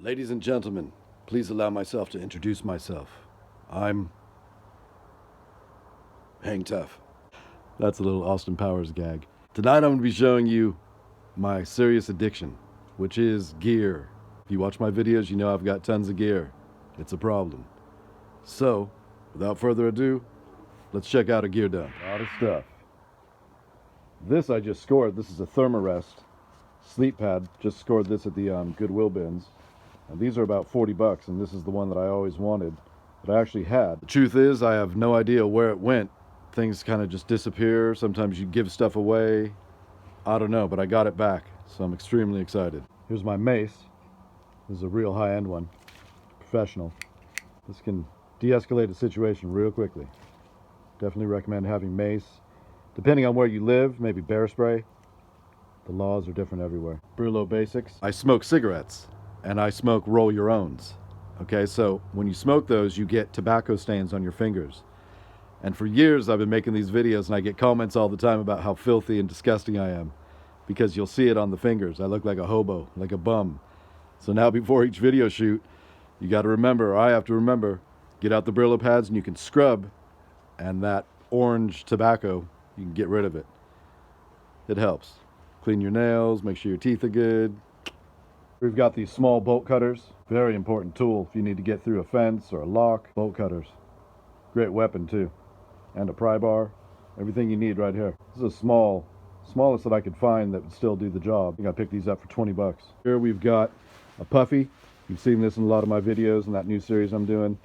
Ladies and gentlemen, please allow myself to introduce myself. I'm Hang Tough. That's a little Austin Powers gag. Tonight I'm going to be showing you my serious addiction, which is gear. If you watch my videos, you know I've got tons of gear. It's a problem. So, without further ado, let's check out a gear dump. A lot of stuff. This I just scored. This is a Thermarest sleep pad. Just scored this at the Goodwill bins. And these are about 40 bucks, and this is the one that I always wanted, that I actually had. The truth is, I have no idea where it went. Things kind of just disappear. Sometimes you give stuff away. I don't know, but I got it back, so I'm extremely excited. Here's my Mace. This is a real high-end one. Professional. This can de-escalate a situation real quickly. Definitely recommend having Mace. Depending on where you live, maybe bear spray. The laws are different everywhere. Brillo Basics. I smoke cigarettes. And I smoke roll your owns. Okay, so when you smoke those, you get tobacco stains on your fingers. And for years I've been making these videos, and I get comments all the time about how filthy and disgusting I am, because you'll see it on the fingers. I look like a hobo, like a bum. So now before each video shoot, you got to remember, or I have to remember, get out the Brillo pads and you can scrub, and that orange tobacco, you can get rid of it. It helps. Clean your nails, make sure your teeth are good. We've got these small bolt cutters. Very important tool if you need to get through a fence or a lock. Bolt cutters. Great weapon too. And a pry bar. Everything you need right here. This is a smallest that I could find that would still do the job. I think I picked these up for 20 bucks. Here we've got a puffy. You've seen this in a lot of my videos in that new series I'm doing.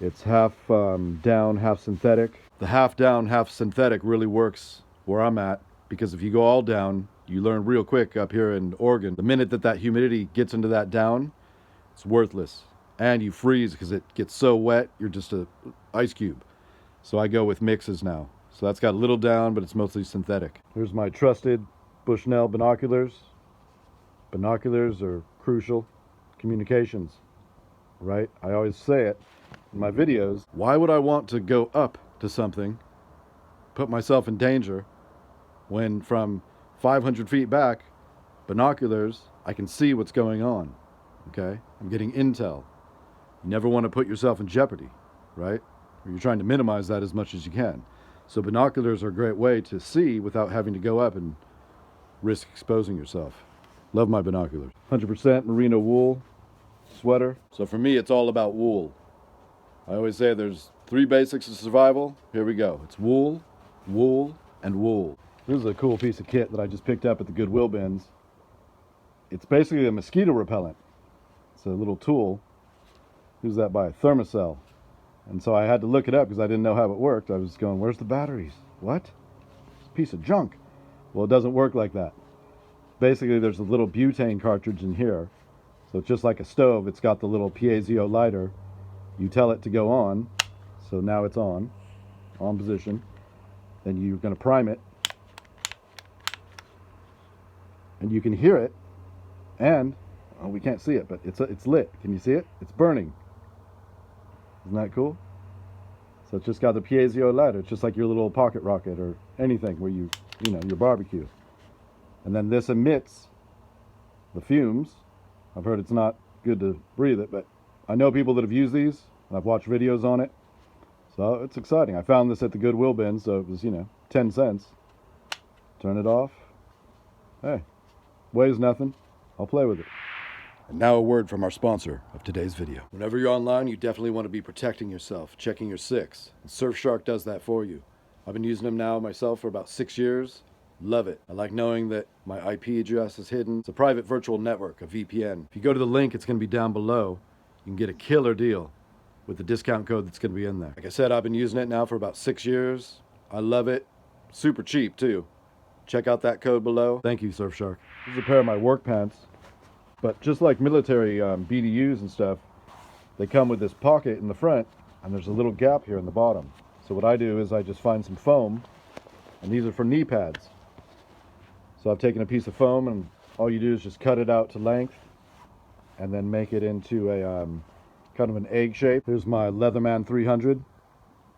It's half down, half synthetic. The half down, half synthetic really works where I'm at, because if you go all down, you learn real quick up here in Oregon, the minute that humidity gets into that down, it's worthless. And you freeze because it gets so wet, you're just an ice cube. So I go with mixes now. So that's got a little down, but it's mostly synthetic. Here's my trusted Bushnell binoculars. Binoculars are crucial. Communications, right? I always say it in my videos. Why would I want to go up to something, put myself in danger, when from 500 feet back, binoculars, I can see what's going on, okay? I'm getting intel. You never want to put yourself in jeopardy, right? Or you're trying to minimize that as much as you can. So binoculars are a great way to see without having to go up and risk exposing yourself. Love my binoculars. 100% merino wool sweater. So for me, it's all about wool. I always say there's 3 basics of survival. Here we go. It's wool, wool, and wool. This is a cool piece of kit that I just picked up at the Goodwill bins. It's basically a mosquito repellent. It's a little tool. Use that by a Thermacell. And so I had to look it up because I didn't know how it worked. I was going, where's the batteries? What? It's a piece of junk. Well, it doesn't work like that. Basically, there's a little butane cartridge in here. So it's just like a stove. It's got the little piezo lighter. You tell it to go on. So now it's on position. Then you're going to prime it. And you can hear it, and oh, we can't see it, but it's lit. Can you see it? It's burning. Isn't that cool? So it's just got the piezo lighter. It's just like your little pocket rocket or anything where you know, your barbecue. And then this emits the fumes. I've heard it's not good to breathe it, but I know people that have used these, and I've watched videos on it. So it's exciting. I found this at the Goodwill bin, so it was, 10 cents. Turn it off. Hey. Weighs nothing. I'll play with it. And now a word from our sponsor of today's video. Whenever you're online, you definitely want to be protecting yourself, checking your SICs. And Surfshark does that for you. I've been using them now myself for about 6 years. Love it. I like knowing that my IP address is hidden. It's a private virtual network, a VPN. If you go to the link, it's going to be down below. You can get a killer deal with the discount code that's going to be in there. Like I said, I've been using it now for about 6 years. I love it. Super cheap too. Check out that code below. Thank you, Surfshark. This is a pair of my work pants. But just like military BDUs and stuff, they come with this pocket in the front, and there's a little gap here in the bottom. So what I do is I just find some foam, and these are for knee pads. So I've taken a piece of foam, and all you do is just cut it out to length, and then make it into a kind of an egg shape. Here's my Leatherman 300.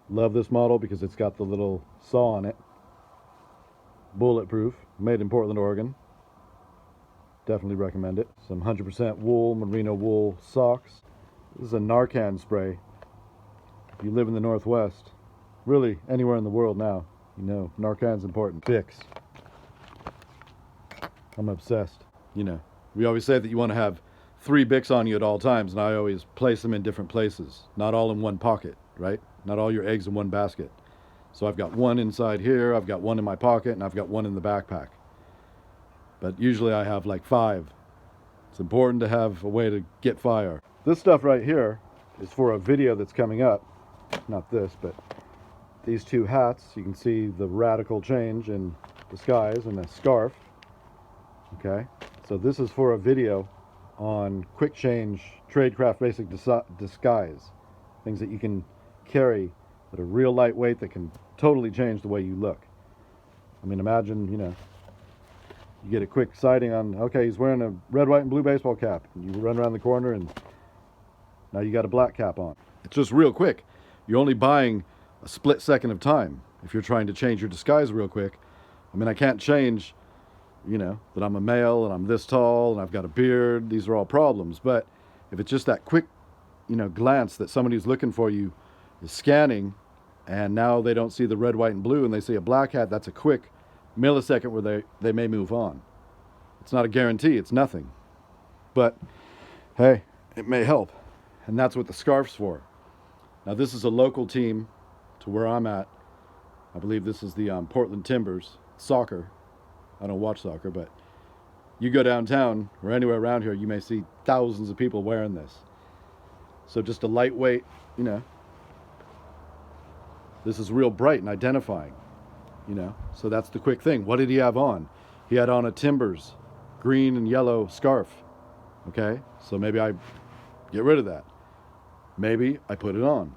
Love this model because it's got the little saw on it. Bulletproof, made in Portland, Oregon. Definitely recommend it. Some 100% wool, merino wool socks. This is a Narcan spray. If you live in the Northwest, really anywhere in the world now, you know Narcan's important. Vicks. I'm obsessed. You know, we always say that you want to have 3 Bics on you at all times, and I always place them in different places. Not all in one pocket, right? Not all your eggs in one basket. So I've got one inside here, I've got one in my pocket, and I've got one in the backpack. But usually I have like 5. It's important to have a way to get fire. This stuff right here is for a video that's coming up. Not this, but these 2 hats. You can see the radical change in disguise, and a scarf. Okay, so this is for a video on quick change tradecraft basic disguise. Things that you can carry that are real lightweight that can totally change the way you look. I mean, imagine, you know, you get a quick sighting on, okay, he's wearing a red, white, and blue baseball cap. And you run around the corner and now you got a black cap on. It's just real quick. You're only buying a split second of time if you're trying to change your disguise real quick. I mean, I can't change, you know, that I'm a male and I'm this tall and I've got a beard. These are all problems. But if it's just that quick, you know, glance that somebody who's looking for you is scanning, and now they don't see the red, white, and blue and they see a black hat, that's a quick millisecond where they may move on. It's not a guarantee, it's nothing. But hey, it may help. And that's what the scarf's for. Now this is a local team to where I'm at. I believe this is the Portland Timbers soccer. I don't watch soccer, but you go downtown or anywhere around here, you may see thousands of people wearing this. So just a lightweight, you know, this is real bright and identifying, you know, so that's the quick thing. What did he have on? He had on a Timbers green and yellow scarf. Okay, so maybe I get rid of that. Maybe I put it on.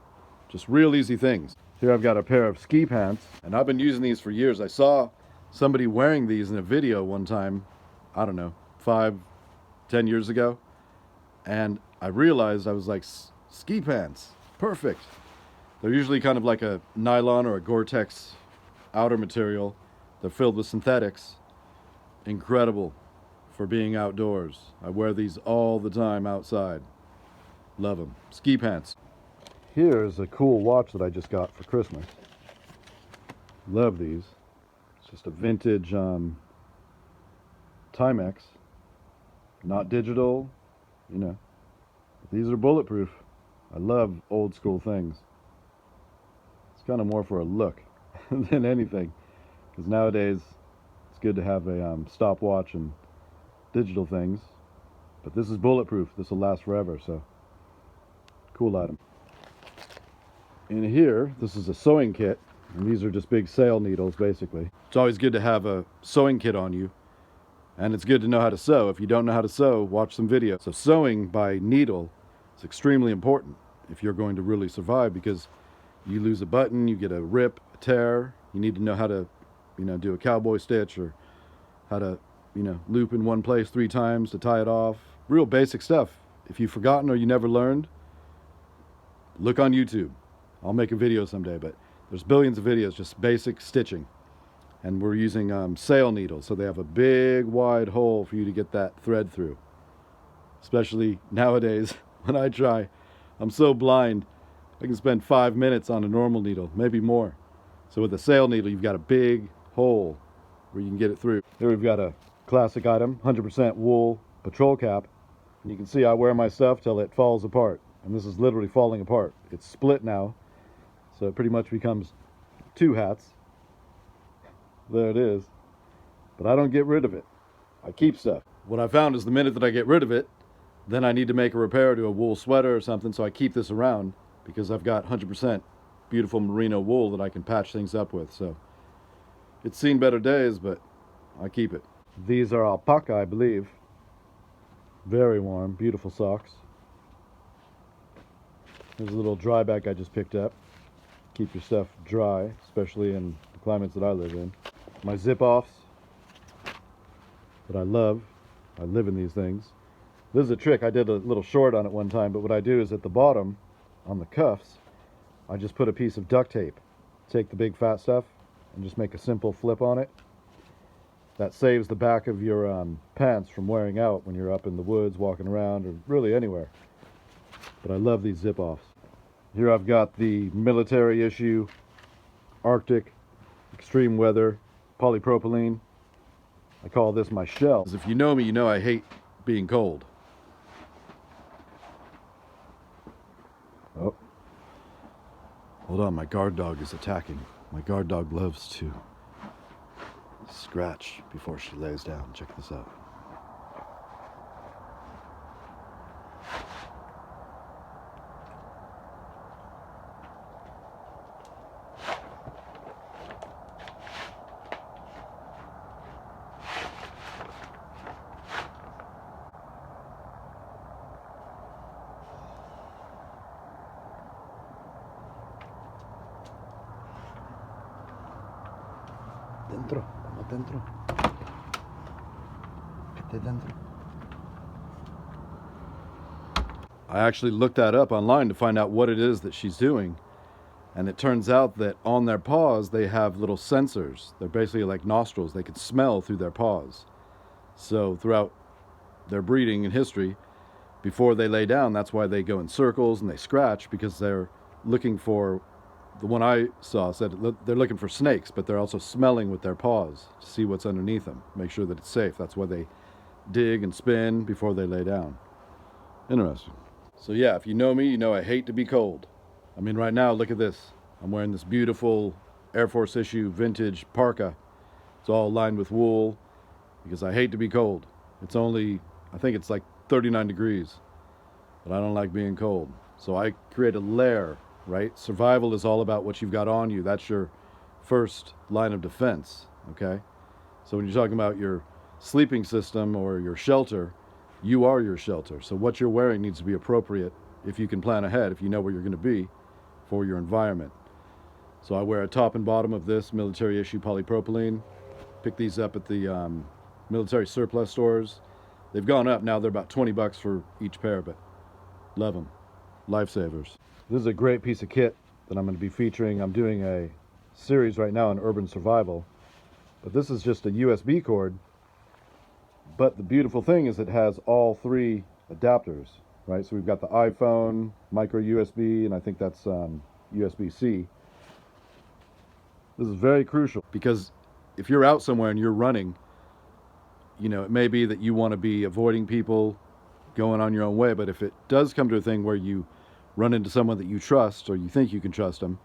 Just real easy things. Here I've got a pair of ski pants, and I've been using these for years. I saw somebody wearing these in a video one time, I don't know, 5-10 years ago, and I realized, I was like, ski pants, perfect. They're usually kind of like a nylon or a Gore-Tex outer material. They're filled with synthetics. Incredible for being outdoors. I wear these all the time outside. Love them. Ski pants. Here's a cool watch that I just got for Christmas. Love these. It's just a vintage Timex. Not digital, you know. But these are bulletproof. I love old school things. It's kind of more for a look than anything. Because nowadays, it's good to have a stopwatch and digital things. But this is bulletproof. This will last forever, so cool item. In here, this is a sewing kit, and these are just big sail needles, basically. It's always good to have a sewing kit on you, and it's good to know how to sew. If you don't know how to sew, watch some videos. So sewing by needle is extremely important if you're going to really survive, because you lose a button, you get a rip, a tear. You need to know how to, you know, do a cowboy stitch, or how to, you know, loop in one place 3 times to tie it off. Real basic stuff. If you've forgotten or you never learned, look on YouTube. I'll make a video someday, but there's billions of videos, just basic stitching. And we're using sail needles, so they have a big wide hole for you to get that thread through. Especially nowadays, when I try, I'm so blind, I can spend 5 minutes on a normal needle, maybe more. So with a sail needle, you've got a big hole where you can get it through. Here we've got a classic item, 100% wool patrol cap. And you can see I wear my stuff till it falls apart. And this is literally falling apart. It's split now, so it pretty much becomes 2 hats. There it is. But I don't get rid of it. I keep stuff. What I found is the minute that I get rid of it, then I need to make a repair to a wool sweater or something, so I keep this around because I've got 100% beautiful merino wool that I can patch things up with. So it's seen better days, but I keep it. These are alpaca, I believe. Very warm, beautiful socks. There's a little dry bag I just picked up. Keep your stuff dry, especially in the climates that I live in. My zip-offs that I love. I live in these things. This is a trick. I did a little short on it one time, but what I do is at the bottom, on the cuffs, I just put a piece of duct tape. Take the big fat stuff and just make a simple flip on it. That saves the back of your pants from wearing out when you're up in the woods, walking around, or really anywhere. But I love these zip-offs. Here I've got the military issue, Arctic, extreme weather, polypropylene. I call this my shell. If you know me, you know I hate being cold. Oh. Hold on, my guard dog is attacking. My guard dog loves to scratch before she lays down. Check this out. Dentro, vamos dentro. Vete dentro. I actually looked that up online to find out what it is that she's doing. And it turns out that on their paws, they have little sensors. They're basically like nostrils. They can smell through their paws. So throughout their breeding and history, before they lay down, that's why they go in circles and they scratch, because they're looking for, the one I saw said they're looking for snakes, but they're also smelling with their paws to see what's underneath them, make sure that it's safe. That's why they dig and spin before they lay down. Interesting. So yeah, if you know me, you know I hate to be cold. I mean, right now, look at this. I'm wearing this beautiful Air Force issue vintage Parka. It's all lined with wool because I hate to be cold. It's only, I think it's like 39 degrees, but I don't like being cold. So I create a layer, right? Survival is all about what you've got on you. That's your first line of defense, okay? So when you're talking about your sleeping system or your shelter, you are your shelter. So what you're wearing needs to be appropriate if you can plan ahead, if you know where you're going to be for your environment. So I wear a top and bottom of this military issue polypropylene. Pick these up at the military surplus stores. They've gone up now. They're about 20 bucks for each pair, but love them. Lifesavers. This is a great piece of kit that I'm going to be featuring. I'm doing a series right now on urban survival, but this is just a USB cord. But the beautiful thing is it has all three adapters, right? So we've got the iPhone, micro USB, and I think that's USB-C. This is very crucial because if you're out somewhere and you're running, you know, it may be that you want to be avoiding people, going on your own way, but if it does come to a thing where you run into someone that you trust or you think you can trust them,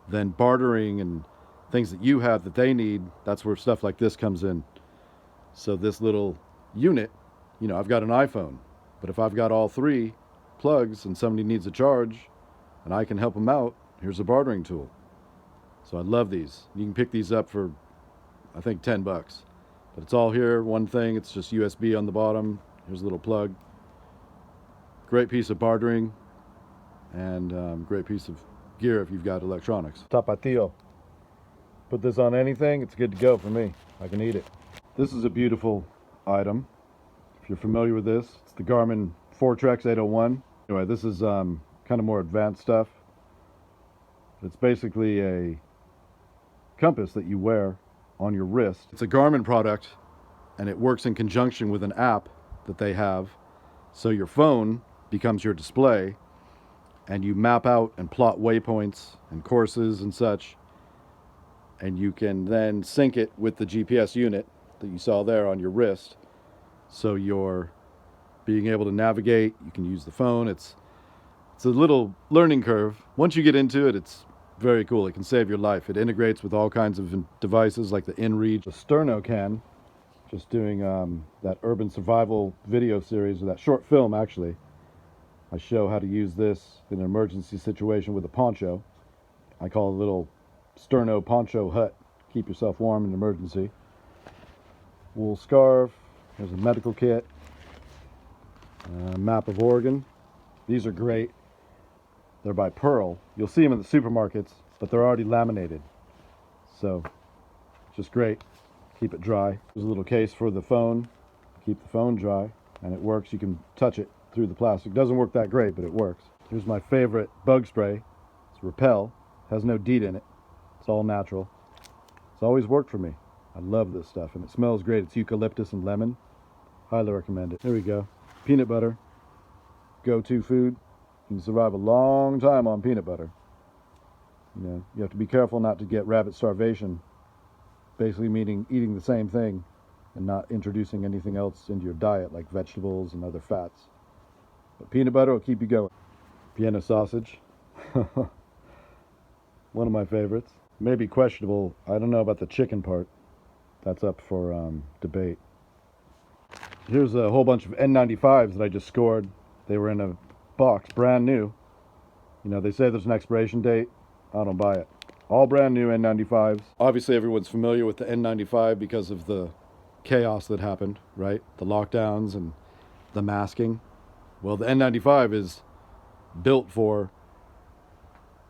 then bartering and things that you have that they need, that's where stuff like this comes in. So this little unit, you know, I've got an iPhone, but if I've got all three plugs and somebody needs a charge and I can help them out, here's a bartering tool. So I love these. You can pick these up for, I think, 10 bucks. But it's all here, one thing. It's just USB on the bottom. Here's a little plug. Great piece of bartering and great piece of gear if you've got electronics. Tapatio. Put this on anything, it's good to go for me. I can eat it. This is a beautiful item. If you're familiar with this, it's the Garmin Fortrex 801. Anyway, this is kind of more advanced stuff. It's basically a compass that you wear on your wrist. It's a Garmin product, and it works in conjunction with an app that they have. So your phone becomes your display, and you map out and plot waypoints and courses and such, and you can then sync it with the GPS unit that you saw there on your wrist. So you're being able to navigate. You can use the phone. It's a little learning curve. Once you get into it, it's very cool. It can save your life. It integrates with all kinds of devices like the InReach. The Sterno can, just doing that urban survival video series, or that short film actually. I show how to use this in an emergency situation with a poncho. I call it a little Sterno poncho hut. Keep yourself warm in an emergency. Wool scarf. There's a medical kit. Map of Oregon. These are great. They're by Pearl. You'll see them in the supermarkets, but they're already laminated. So, just great. Keep it dry. There's a little case for the phone. Keep the phone dry, and it works. You can touch it through the plastic. Doesn't work that great, but it works. Here's my favorite bug spray. It's Repel. Has no DEET in it. It's all natural. It's always worked for me. I love this stuff, and it smells great. It's eucalyptus and lemon. Highly recommend it. Here we go. Peanut butter. Go-to food. You can survive a long time on peanut butter. You know, you have to be careful not to get rabbit starvation. Basically meaning eating the same thing and not introducing anything else into your diet, like vegetables and other fats. But peanut butter will keep you going. Vienna sausage. One of my favorites. Maybe questionable. I don't know about the chicken part. That's up for debate. Here's a whole bunch of N95s that I just scored. They were in a box, brand new. You know, they say there's an expiration date. I don't buy it. All brand new N95s. Obviously everyone's familiar with the N95 because of the chaos that happened, right? The lockdowns and the masking. Well, the N95 is built for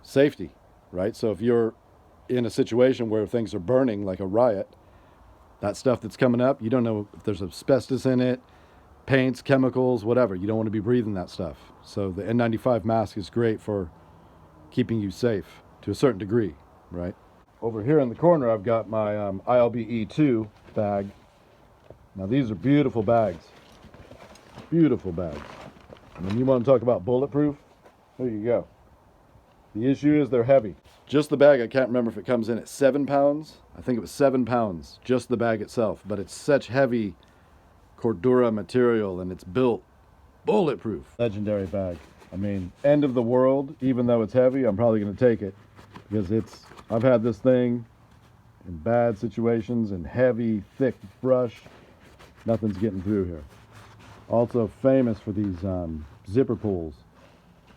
safety, right? So if you're in a situation where things are burning like a riot, that stuff that's coming up, you don't know if there's asbestos in it, paints, chemicals, whatever. You don't want to be breathing that stuff. So the N95 mask is great for keeping you safe to a certain degree, right? Over here in the corner, I've got my ILBE2 bag. Now these are beautiful bags. Beautiful bags. And when you want to talk about bulletproof, there you go. The issue is they're heavy. Just the bag, I can't remember if it comes in at 7 pounds. I think it was 7 pounds, just the bag itself. But it's such heavy Cordura material and it's built bulletproof. Legendary bag. I mean, end of the world, even though it's heavy, I'm probably going to take it. Because I've had this thing in bad situations and heavy, thick brush. Nothing's getting through here. Also famous for these zipper pulls,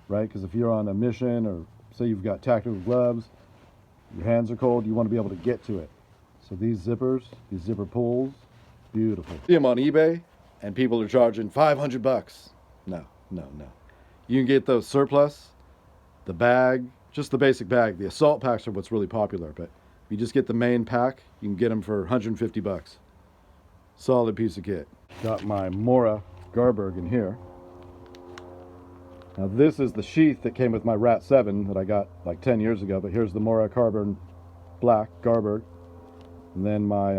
right? Because if you're on a mission or say you've got tactical gloves, your hands are cold, you want to be able to get to it. So these zippers, these zipper pulls, beautiful. See them on eBay and people are charging 500 bucks. No. You can get those surplus, the bag, just the basic bag. The assault packs are what's really popular, but if you just get the main pack, you can get them for 150 bucks. Solid piece of kit. Got my Mora Garberg in here. Now this is the sheath that came with my Rat 7 that I got like 10 years ago, but here's the Mora Carbon Black Garberg. And then my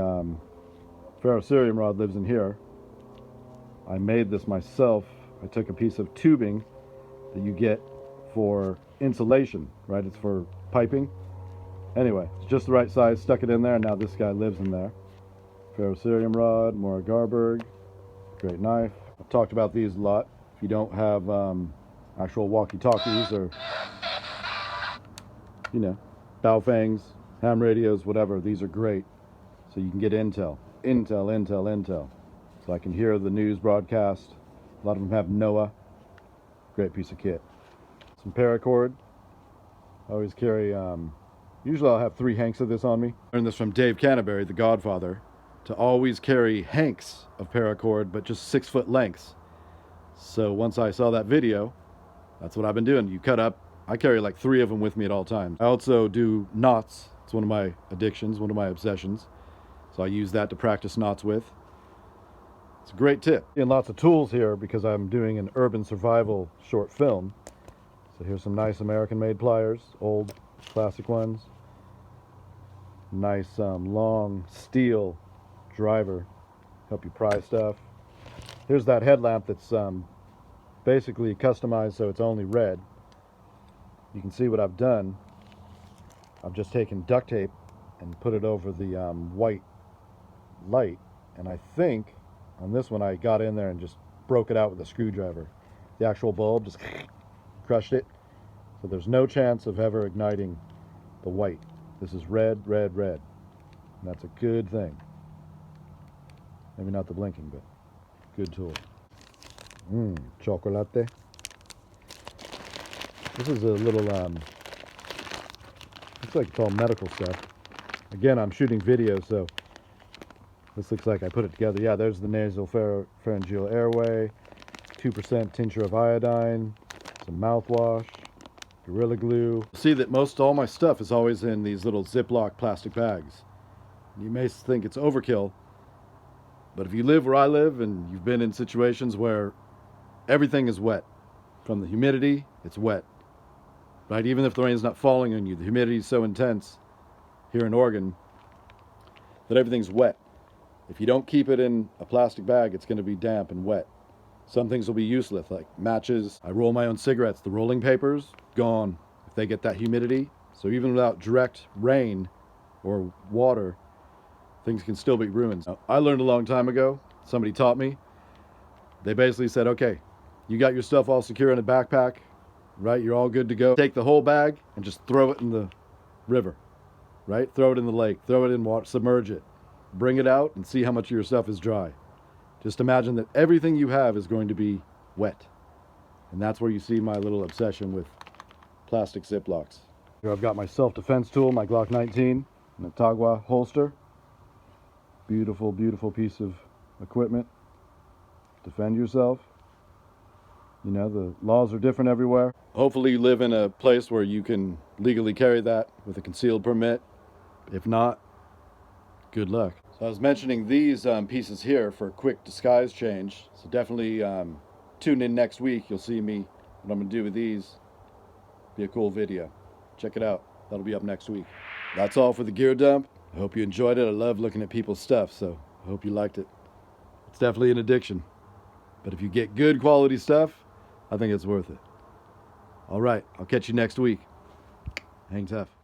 ferrocerium rod lives in here. I made this myself. I took a piece of tubing that you get for insulation, right? It's for piping. Anyway, it's just the right size, stuck it in there, and now this guy lives in there. Ferrocerium rod, Mora Garberg, great knife. I've talked about these a lot. If you don't have actual walkie-talkies or, you know, Baofangs, ham radios, whatever, these are great. So you can get intel. So I can hear the news broadcast. A lot of them have NOAA. Great piece of kit. Some paracord. I always carry, usually I'll have 3 hanks of this on me. I learned this from Dave Canterbury, the Godfather, to always carry hanks of paracord, but just 6-foot lengths. So once I saw that video, that's what I've been doing. You cut up, I carry like 3 of them with me at all times. I also do knots. It's one of my addictions, one of my obsessions. So I use that to practice knots with. It's a great tip. And lots of tools here because I'm doing an urban survival short film. So here's some nice American-made pliers, old classic ones. Nice long steel driver, help you pry stuff. Here's that headlamp that's basically customized so it's only red. You can see what I've done. I've just taken duct tape and put it over the white light, and I think on this one I got in there and just broke it out with a screwdriver. The actual bulb just crushed it, so there's no chance of ever igniting the white. This is red, red, red, and that's a good thing. Maybe not the blinking, but good tool. Chocolate. This is a little looks like it's all medical stuff. Again, I'm shooting video, so this looks like I put it together. Yeah, there's the nasal pharyngeal airway, 2% tincture of iodine, some mouthwash, Gorilla Glue. See that most all my stuff is always in these little Ziploc plastic bags. You may think it's overkill, but if you live where I live and you've been in situations where everything is wet, from the humidity, it's wet, right? Even if the rain's not falling on you, the humidity is so intense here in Oregon that everything's wet. If you don't keep it in a plastic bag, it's going to be damp and wet. Some things will be useless, like matches. I roll my own cigarettes. The rolling papers, gone if they get that humidity. So even without direct rain or water, things can still be ruined. Now, I learned a long time ago, somebody taught me, they basically said, okay, you got your stuff all secure in a backpack, right? You're all good to go. Take the whole bag and just throw it in the river, right? Throw it in the lake, throw it in water, submerge it. Bring it out and see how much of your stuff is dry. Just imagine that everything you have is going to be wet. And that's where you see my little obsession with plastic Ziplocs. Here I've got my self-defense tool, my Glock 19, and a Tagua holster. Beautiful, beautiful piece of equipment. Defend yourself. You know, the laws are different everywhere. Hopefully you live in a place where you can legally carry that with a concealed permit. If not, good luck. So I was mentioning these pieces here for a quick disguise change. So definitely tune in next week. You'll see me, what I'm going to do with these. Be a cool video. Check it out. That'll be up next week. That's all for the gear dump. I hope you enjoyed it. I love looking at people's stuff, so I hope you liked it. It's definitely an addiction. But if you get good quality stuff, I think it's worth it. All right, I'll catch you next week. Hang tough.